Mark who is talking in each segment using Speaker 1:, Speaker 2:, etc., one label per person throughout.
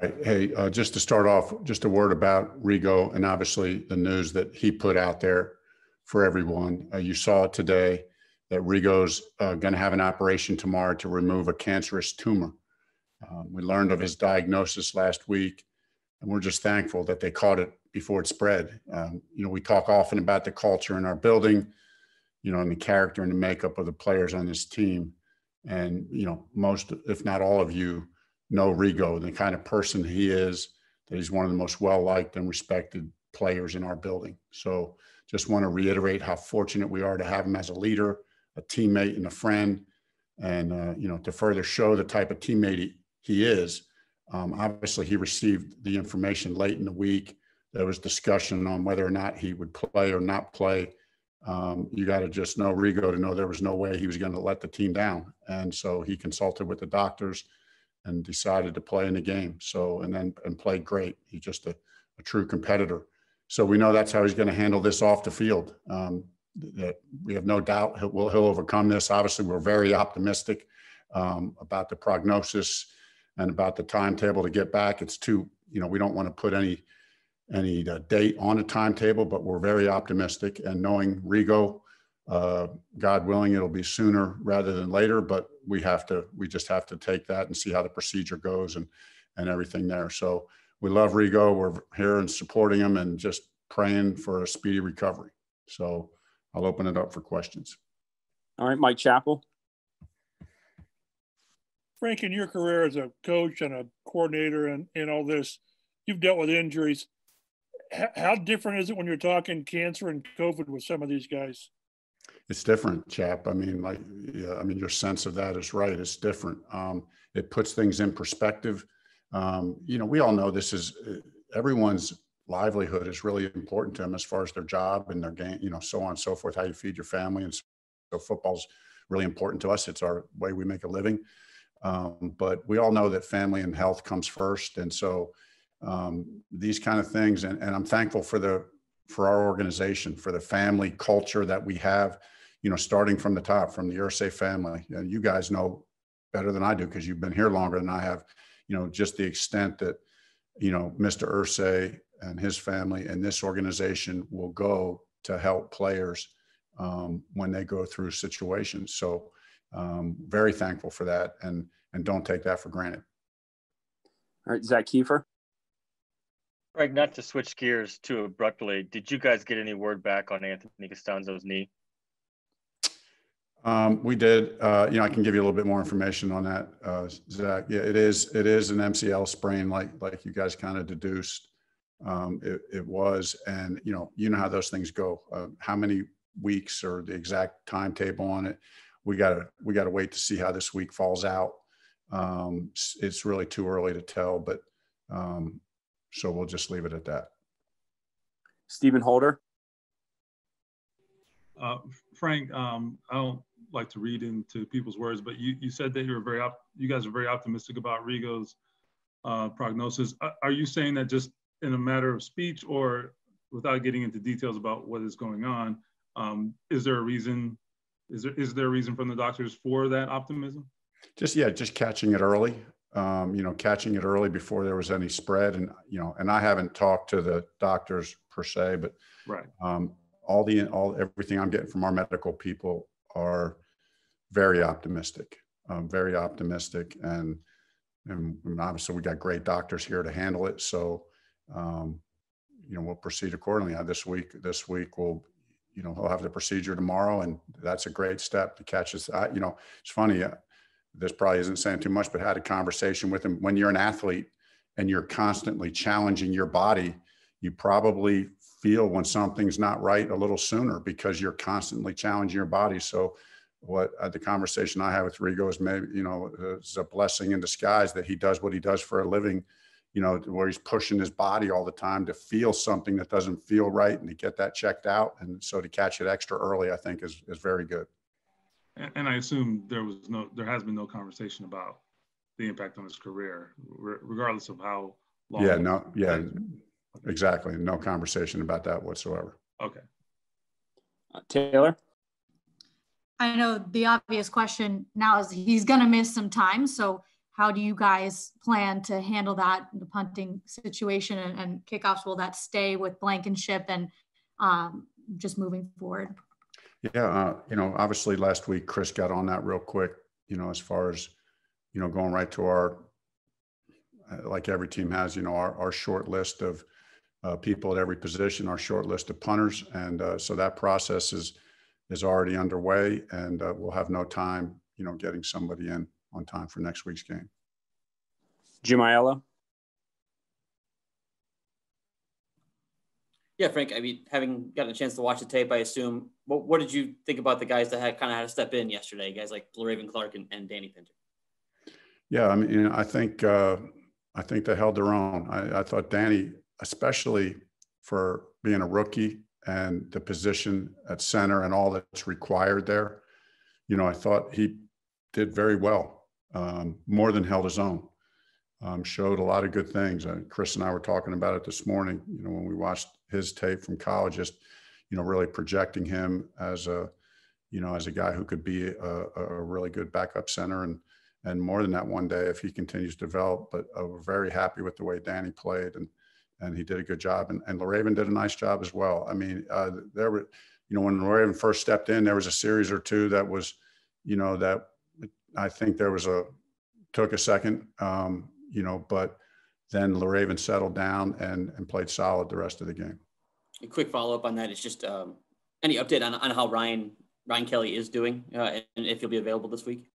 Speaker 1: Right. Hey, just to start off, just a word about Rigo and obviously the news that he put out there for everyone. You saw it today that Rigo's going to have an operation tomorrow to remove a cancerous tumor. We learned of his diagnosis last week, and we're just thankful that they caught it before it spread. We talk often about the culture in our building, and the character and the makeup of the players on this team. And, most, if not all of you, know Rigo, the kind of person he is, that he's one of the most well-liked and respected players in our building. So just want to reiterate how fortunate we are to have him as a leader, a teammate, and a friend. And, to further show the type of teammate he is, obviously he received the information late in the week. There was discussion on whether or not he would play or not play. You got to just know Rigo to know there was no way he was going to let the team down. And so he consulted with the doctors and decided to play in the game. So, and played great. He's just a true competitor. So we know that's how he's going to handle this off the field. That we have no doubt he'll overcome this. Obviously, we're very optimistic about the prognosis and about the timetable to get back. It's we don't want to put any date on a timetable, but we're very optimistic. And knowing Rigo, God willing, it'll be sooner rather than later, but we just have to take that and see how the procedure goes and everything there. So we love Rigo. We're here and supporting him and just praying for a speedy recovery. So I'll open it up for questions.
Speaker 2: All right, Mike Chappell.
Speaker 3: Frank, in your career as a coach and a coordinator and all this, you've dealt with injuries. How different is it when you're talking cancer and COVID with some of these guys?
Speaker 1: It's different, Chap. Your sense of that is right. It's different. It puts things in perspective. We all know everyone's livelihood is really important to them as far as their job and their game, so on and so forth, how you feed your family. And so football's really important to us. It's our way we make a living. But we all know that family and health comes first. And so these kind of things, and I'm thankful for our organization, for the family culture that we have, starting from the top, from the Irsay family. You guys know better than I do because you've been here longer than I have, just the extent that, Mr. Irsay and his family and this organization will go to help players when they go through situations. So very thankful for that and don't take that for granted.
Speaker 2: All right, Zach Kiefer.
Speaker 4: Greg, not to switch gears too abruptly, did you guys get any word back on Anthony Castonzo's knee?
Speaker 1: We did. I can give you a little bit more information on that, Zach. Yeah, it is an MCL sprain, like you guys kind of deduced. It was, and you know how those things go. How many weeks or the exact timetable on it? We gotta wait to see how this week falls out. It's really too early to tell, but so we'll just leave it at that.
Speaker 2: Stephen Holder.
Speaker 5: Frank, I don't like to read into people's words, but you said that you guys are very optimistic about Rigo's prognosis. Are you saying that just in a matter of speech, or without getting into details about what is going on? Is there a reason? Is there a reason from the doctors for that optimism?
Speaker 1: Just catching it early. Catching it early before there was any spread, and I haven't talked to the doctors per se, but
Speaker 5: right.
Speaker 1: Everything I'm getting from our medical people are very optimistic, and obviously we got great doctors here to handle it. So, we'll proceed accordingly. This week we'll, he'll have the procedure tomorrow, and that's a great step to catch us. It's funny. This probably isn't saying too much, but had a conversation with him. When you're an athlete and you're constantly challenging your body, you probably feel when something's not right a little sooner because you're constantly challenging your body. So the conversation I have with Rigo is maybe, it's a blessing in disguise that he does what he does for a living, where he's pushing his body all the time to feel something that doesn't feel right and to get that checked out. And so to catch it extra early, I think is very good.
Speaker 5: And I assume there has been no conversation about the impact on his career, regardless of how long.
Speaker 1: Exactly. No conversation about that whatsoever.
Speaker 5: Okay.
Speaker 2: Taylor?
Speaker 6: I know the obvious question now is he's going to miss some time. So how do you guys plan to handle that, the punting situation and kickoffs? Will that stay with Blankenship and just moving forward?
Speaker 1: Yeah, obviously last week Chris got on that real quick, as far as, going right to our, like every team has, our short list of people at every position, our short list of punters. And so that process is already underway, and we'll have no time, getting somebody in on time for next week's game.
Speaker 2: Jim Aiello.
Speaker 7: Yeah, Frank, I mean, having gotten a chance to watch the tape, I assume, what did you think about the guys that had to step in yesterday, guys like Raven Clark and Danny Pinter?
Speaker 1: Yeah, I mean, I think they held their own. I thought Danny, especially for being a rookie and the position at center and all that's required there, I thought he did very well, more than held his own. Showed a lot of good things. Chris and I were talking about it this morning, when we watched his tape from college, just, really projecting him as a guy who could be a really good backup center and more than that one day if he continues to develop. But we're very happy with the way Danny played, and he did a good job. And LaRaven did a nice job as well. I mean, there were, when LaRaven first stepped in, there was a series or two that was, that I think took a second, but then LaRaven settled down and played solid the rest of the game.
Speaker 7: A quick follow-up on that is just any update on how Ryan Kelly is doing and if he'll be available this week?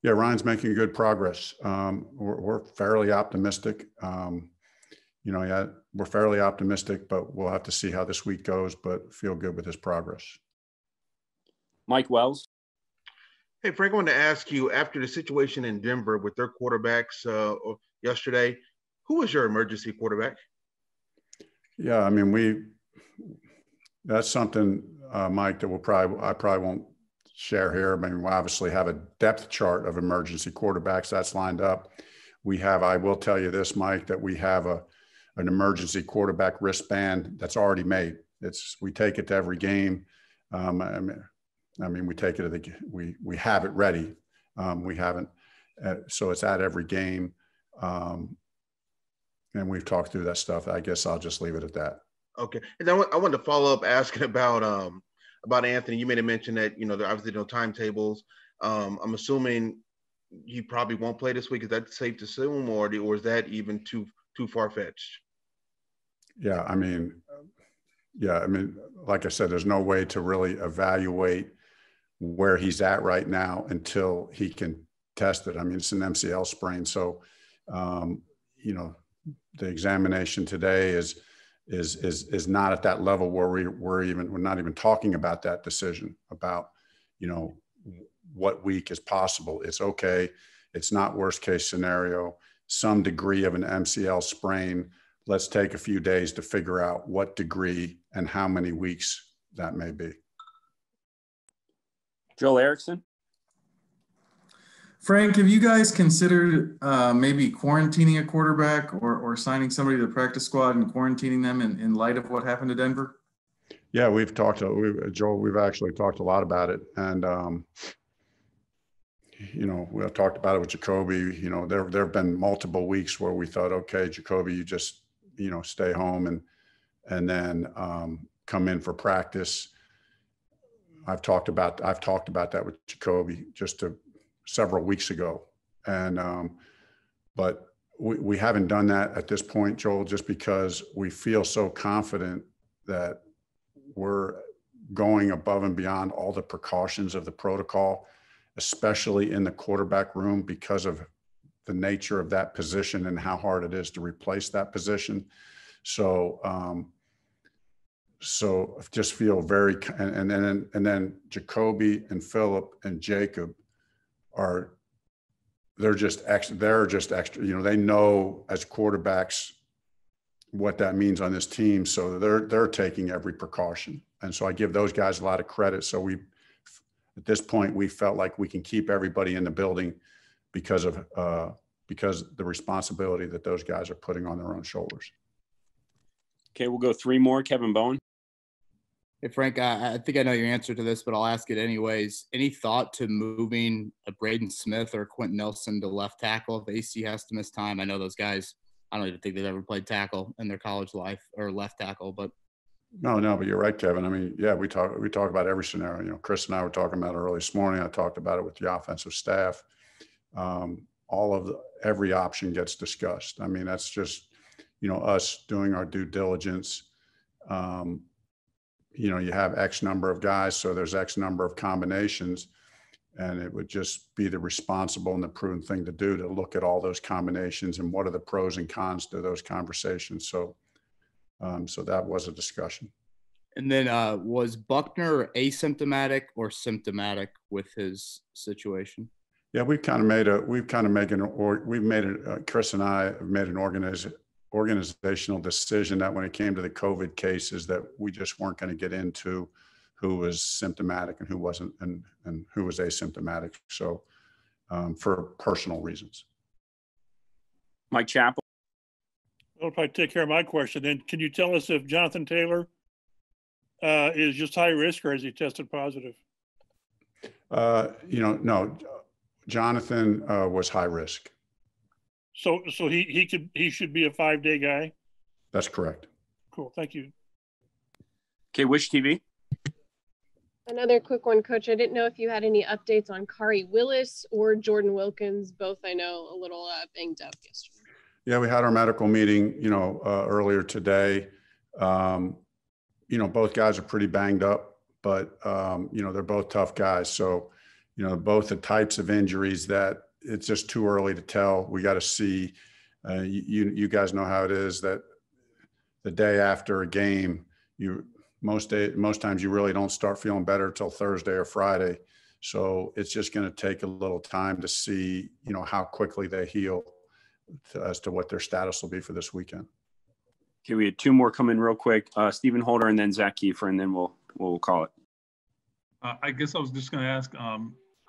Speaker 1: Yeah, Ryan's making good progress. We're fairly optimistic. We're fairly optimistic, but we'll have to see how this week goes, but feel good with his progress.
Speaker 2: Mike Wells.
Speaker 8: Hey, Frank, I wanted to ask you, after the situation in Denver with their quarterbacks yesterday, who was your emergency quarterback?
Speaker 1: Yeah, I mean, that's something, Mike, that I probably won't share here. I mean, we obviously have a depth chart of emergency quarterbacks that's lined up. I will tell you this, Mike, that we have an emergency quarterback wristband that's already made. We take it to every game. I mean, we take it we have it ready. We haven't, so it's at every game. And we've talked through that stuff. I guess I'll just leave it at that.
Speaker 8: Okay. And I wanted to follow up asking about Anthony. You made a mention that, there obviously no timetables. I'm assuming he probably won't play this week. Is that safe to assume, or is that even too far-fetched?
Speaker 1: Yeah, I mean, like I said, there's no way to really evaluate where he's at right now until he can test it. I mean, it's an MCL sprain. So, the examination today is not at that level where we're not even talking about that decision about, what week is possible. It's okay. It's not worst case scenario, some degree of an MCL sprain. Let's take a few days to figure out what degree and how many weeks that may be.
Speaker 2: Joel Erickson.
Speaker 9: Frank, have you guys considered maybe quarantining a quarterback or signing somebody to the practice squad and quarantining them in light of what happened to Denver?
Speaker 1: Yeah, we've actually talked a lot about it. And, we've talked about it with Jacoby. There have been multiple weeks where we thought, okay, Jacoby, you just, stay home and then come in for practice. I've talked about that with Jacoby several weeks ago. And, but we haven't done that at this point, Joel, just because we feel so confident that we're going above and beyond all the precautions of the protocol, especially in the quarterback room, because of the nature of that position and how hard it is to replace that position. So just feel very, and then Jacoby and Phillip and Jacob they're just extra, they know as quarterbacks what that means on this team. So they're taking every precaution. And so I give those guys a lot of credit. So at this point, we felt like we can keep everybody in the building because of the responsibility that those guys are putting on their own shoulders.
Speaker 2: Okay, we'll go three more. Kevin Bowen.
Speaker 10: Hey, Frank, I think I know your answer to this, but I'll ask it anyways. Any thought to moving a Braden Smith or Quentin Nelson to left tackle if AC has to miss time? I know those guys, I don't even think they've ever played tackle in their college life or left tackle, but.
Speaker 1: No, but you're right, Kevin. I mean, yeah, we talk about every scenario. You know, Chris and I were talking about it early this morning. I talked about it with the offensive staff. Every option gets discussed. I mean, that's just, you know, us doing our due diligence. You know, you have X number of guys, so there's X number of combinations, and it would just be the responsible and the prudent thing to do to look at all those combinations and what are the pros and cons to those conversations. So that was a discussion.
Speaker 10: And then was Buckner asymptomatic or symptomatic with his situation?
Speaker 1: Yeah, Chris and I have made an organizational decision that when it came to the COVID cases that we just weren't going to get into who was symptomatic and who wasn't, and who was asymptomatic. So for personal reasons.
Speaker 2: Mike Chappell.
Speaker 3: I'll probably take care of my question. Then can you tell us if Jonathan Taylor is just high risk or has he tested positive?
Speaker 1: You know, no, Jonathan was high risk.
Speaker 3: So he should be a 5-day guy?
Speaker 1: That's correct.
Speaker 3: Cool, thank you.
Speaker 2: Okay, Wish TV.
Speaker 11: Another quick one, Coach. I didn't know if you had any updates on Kari Willis or Jordan Wilkins. Both I know a little banged up yesterday.
Speaker 1: Yeah, we had our medical meeting, you know, earlier today. You know, both guys are pretty banged up, but, you know, they're both tough guys. So, you know, both the types of injuries that it's just too early to tell. We got to see. You guys know how it is that the day after a game, most times you really don't start feeling better till Thursday or Friday. So it's just going to take a little time to see, you know, how quickly they heal as to what their status will be for this weekend.
Speaker 2: Okay, we had two more come in real quick. Stephen Holder and then Zach Kiefer, and then we'll call it.
Speaker 5: I guess I was just going to ask,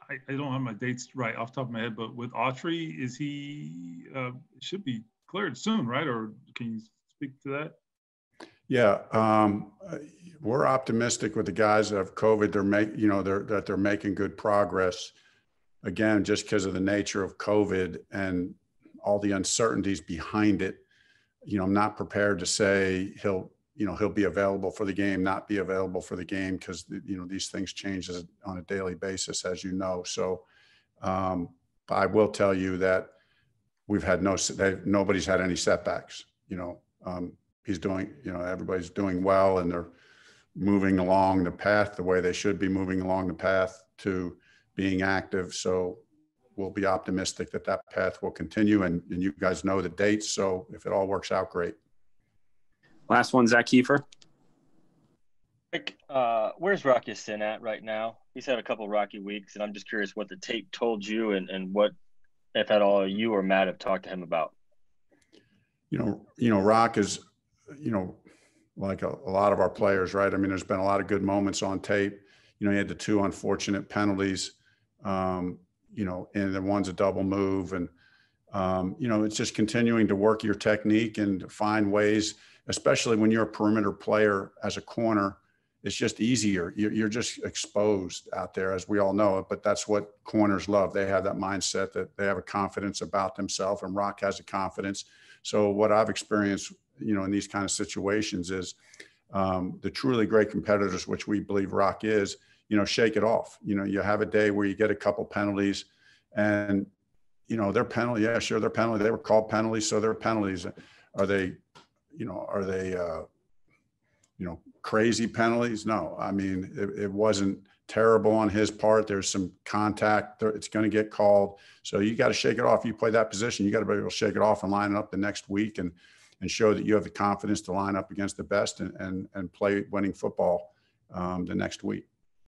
Speaker 5: I don't have my dates right off the top of my head, but with Autry, is he should be cleared soon, right? Or can you speak to that?
Speaker 1: Yeah, we're optimistic with the guys that have COVID. They're making good progress. Again, just because of the nature of COVID and all the uncertainties behind it, you know, I'm not prepared to say he'll be available for the game, not be available for the game, because, you know, these things change on a daily basis, as you know. So I will tell you that we've had nobody's had any setbacks. You know, he's doing, you know, everybody's doing well, and they're moving along the path the way they should be moving along the path to being active. So we'll be optimistic that path will continue, and you guys know the dates. So if it all works out, great.
Speaker 2: Last one, Zach Kiefer.
Speaker 4: Where's Rocky Sin at right now? He's had a couple rocky weeks, and I'm just curious what the tape told you and what, if at all, you or Matt have talked to him about.
Speaker 1: You know, Rock is, you know, like a lot of our players, right? I mean, there's been a lot of good moments on tape. You know, he had the two unfortunate penalties, you know, and the one's a double move. And, you know, it's just continuing to work your technique and to find ways, especially when you're a perimeter player as a corner. It's just easier. You're just exposed out there, as we all know it, but that's what corners love. They have that mindset that they have a confidence about themselves, and Rock has a confidence. So what I've experienced, you know, in these kind of situations is the truly great competitors, which we believe Rock is, you know, shake it off. You know, you have a day where you get a couple penalties, and, you know, they're penalty. Yeah, sure, they're penalty. They were called penalties, so they're penalties. Are they, you know, crazy penalties? No, I mean, it wasn't terrible on his part. There's some contact. It's going to get called. So you got to shake it off. You play that position, you got to be able to shake it off and line it up the next week and show that you have the confidence to line up against the best and play winning football the next week.